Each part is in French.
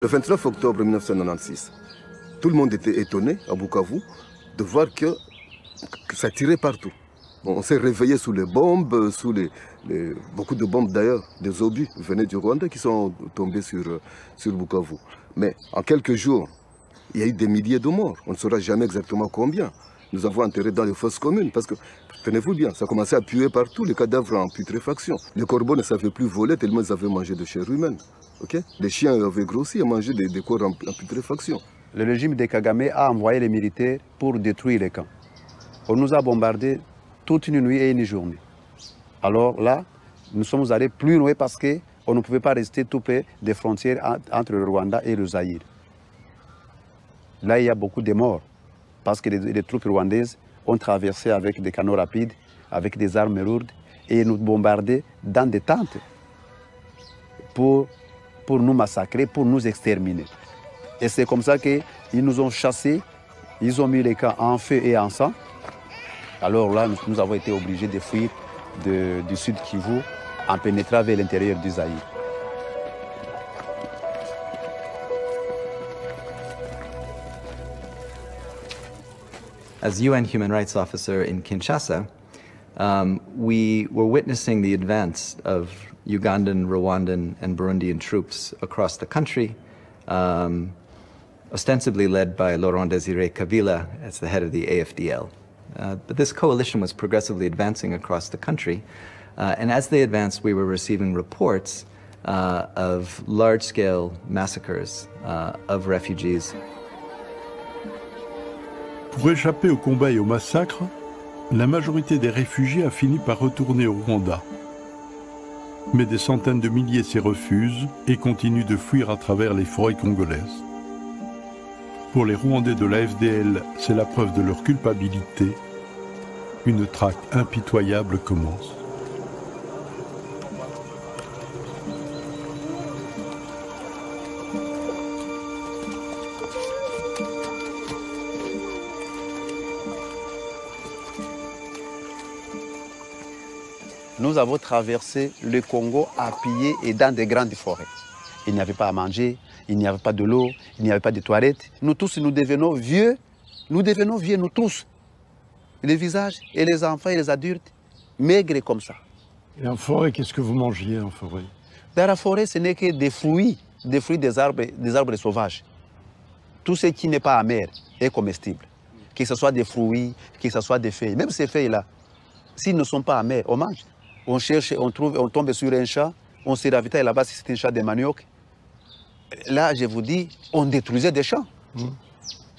Le 29 octobre 1996, tout le monde était étonné à Bukavu de voir que ça tirait partout. Bon, on s'est réveillé sous les bombes, beaucoup de bombes d'ailleurs, des obus venaient du Rwanda qui sont tombés sur Bukavu. Mais en quelques jours, il y a eu des milliers de morts. On ne saura jamais exactement combien. Nous avons enterré dans les fosses communes parce que, tenez-vous bien, ça commençait à puer partout, les cadavres en putréfaction. Les corbeaux ne savaient plus voler tellement ils avaient mangé de chair humaine. Okay? Les chiens avaient grossi et mangé des corps en putréfaction. Le régime de Kagame a envoyé les militaires pour détruire les camps. On nous a bombardés toute une nuit et une journée. Alors là, nous sommes allés plus loin parce qu'on ne pouvait pas rester tout près des frontières entre le Rwanda et le Zaïre. Là, il y a beaucoup de morts parce que les troupes rwandaises ont traversé avec des canons rapides, avec des armes lourdes et nous bombardaient dans des tentes pour nous massacrer, pour nous exterminer. Et c'est comme ça qu'ils nous ont chassés, ils ont mis les camps en feu et en sang. Alors là, nous avons été obligés de fuir du sud Kivu en pénétrant vers l'intérieur du Zaïre. As UN human rights officer in Kinshasa, we were witnessing the advance of Ugandan, Rwandan, and Burundian troops across the country, ostensibly led by Laurent Désiré Kabila as the head of the AFDL. But this coalition was progressively advancing across the country, and as they advanced, we were receiving reports of large-scale massacres of refugees. Pour échapper au combat et au massacre, la majorité des réfugiés a fini par retourner au Rwanda. Mais des centaines de milliers s'y refusent et continuent de fuir à travers les forêts congolaises. Pour les Rwandais de l'AFDL, c'est la preuve de leur culpabilité. Une traque impitoyable commence. Nous avons traversé le Congo à pied et dans des grandes forêts. Il n'y avait pas à manger, il n'y avait pas de l'eau, il n'y avait pas de toilettes. Nous tous, nous devenons vieux, nous tous. Les visages et les enfants et les adultes, maigres comme ça. Et en forêt, qu'est-ce que vous mangiez en forêt? Dans la forêt, ce n'est que des fruits des arbres sauvages. Tout ce qui n'est pas amer est comestible. Que ce soit des fruits, que ce soit des feuilles. Même ces feuilles-là, s'ils ne sont pas amers, on mange. On cherche, on trouve, on tombe sur un chat, on se ravitaille là-bas si c'est un chat de manioc. Là, je vous dis, on détruisait des champs.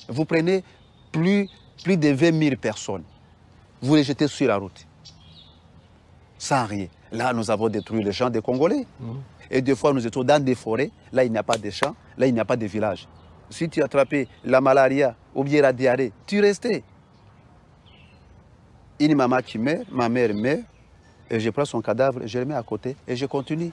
Vous prenez plus de 20 000 personnes, vous les jetez sur la route, sans rien. Là, nous avons détruit les champs des Congolais. Et des fois, nous étions dans des forêts, là, il n'y a pas de champs, là, il n'y a pas de village. Si tu attrapais la malaria ou bien la diarrhée, tu restais. Une maman qui meurt, ma mère meurt, et je prends son cadavre, je le mets à côté et je continue.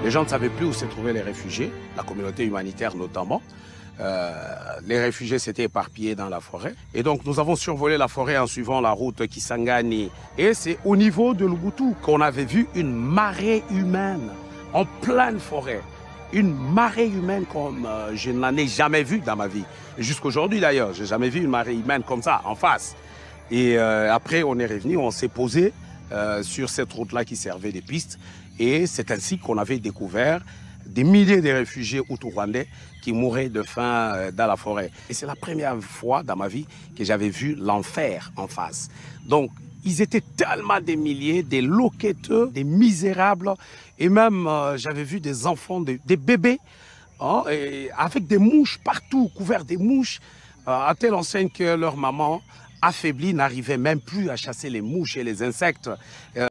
Les gens ne savaient plus où se trouvaient les réfugiés, la communauté humanitaire notamment. Les réfugiés s'étaient éparpillés dans la forêt. Et donc nous avons survolé la forêt en suivant la route Kisangani. Et c'est au niveau de Lubutu qu'on avait vu une marée humaine en pleine forêt. Une marée humaine comme je n'en ai jamais vu dans ma vie. Jusqu'aujourd'hui d'ailleurs, je n'ai jamais vu une marée humaine comme ça, en face. Et après on est revenu, on s'est posé sur cette route-là qui servait de piste. Et c'est ainsi qu'on avait découvert des milliers de réfugiés hutu-rwandais qui mouraient de faim dans la forêt. Et c'est la première fois dans ma vie que j'avais vu l'enfer en face. Donc, ils étaient tellement des milliers, des loqueteux, des misérables. Et même, j'avais vu des enfants, des bébés, hein, et avec des mouches partout, couverts des mouches, à telle enseigne que leur maman, affaiblie, n'arrivait même plus à chasser les mouches et les insectes.